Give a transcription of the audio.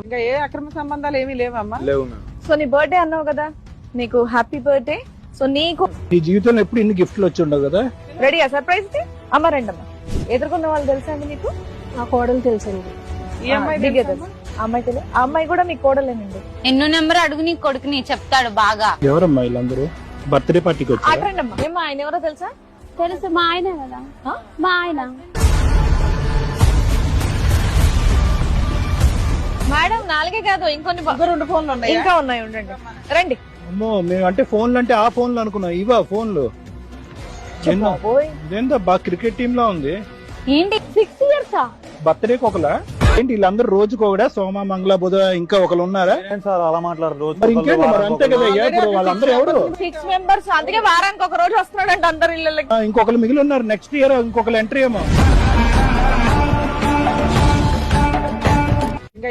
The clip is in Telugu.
ఇంకా ఏ అక్రమ సంబంధాలు ఏమీ లేవమ్మా? లేవు మ్యామ్. సో నీ బర్త్డే అన్నావు కదా, నీకు హ్యాపీ బర్త్డే. సో నీకు నీ జీవితంలో ఎప్పుడు ఇన్ని గిఫ్ట్లు వచ్చి ఉండవు కదా. రెడీయా సర్ప్రైజ్ కి? అమ్మ రండమ్మా. ఎదుర్కొన్న వాళ్ళు తెలుసా అండి మీకు? నా కోడలు తెలుసండి. ఈ అమ్మాయి దిగే తెలుసమ్మా? తెలుసు. ఆ అమ్మాయి తెలియదు. ఆ అమ్మాయి కూడా మీ కోడలేనండి. ఎన్నో నెంబర్ అడుగు నీ కొడుకుని చెప్తాడు బాగా. ఎవరమ్మా వీళ్ళందరూ? బర్త్డే పార్టీకి వచ్చారు. ఆటరండమ్మా. ఏమ్మా ఆయన ఎవరో తెలుసా? తెలుసు, మా ఆయన కదా. ఆ? మా ఆయన. మేడం నాలుగే కాదు ఇంకొన్ని ఇంకా 2 ఫోన్లు ఉన్నాయి. ఇంకా ఉన్నాయి, ఉండండి రండి. అమ్మో, మేము అంటే ఫోన్లు అంటే ఆ ఫోన్లు అనుకున్నాం. ఇవా ఫోన్లు? ఓయ్ ఇదేందో బాగా క్రికెట్ టీమ్ లా ఉంది. ఏంటి 6 years? బర్త్డేకి ఒకలా ఏంటి? వీళ్ళందరూ రోజుకి ఒకడా? సోమ మంగళ బుధ ఇంకా ఒకరు ఉన్నారా? సార్ అలా మాట్లాడరు రోజు. మరి ఇంకేంటి మరి? అంతే కదా. ఇప్పుడు వాళ్ళందరూ ఎవరు? 6 members. అందుకే వారానికి ఒక రోజు వస్తున్నాడంట అందరు ఇళ్ళకి. ఇంకొకరు మిగిలి ఉన్నారు. నెక్స్ట్ ఇయర్ ఇంకొకరు ఎంట్రీ ఏమో.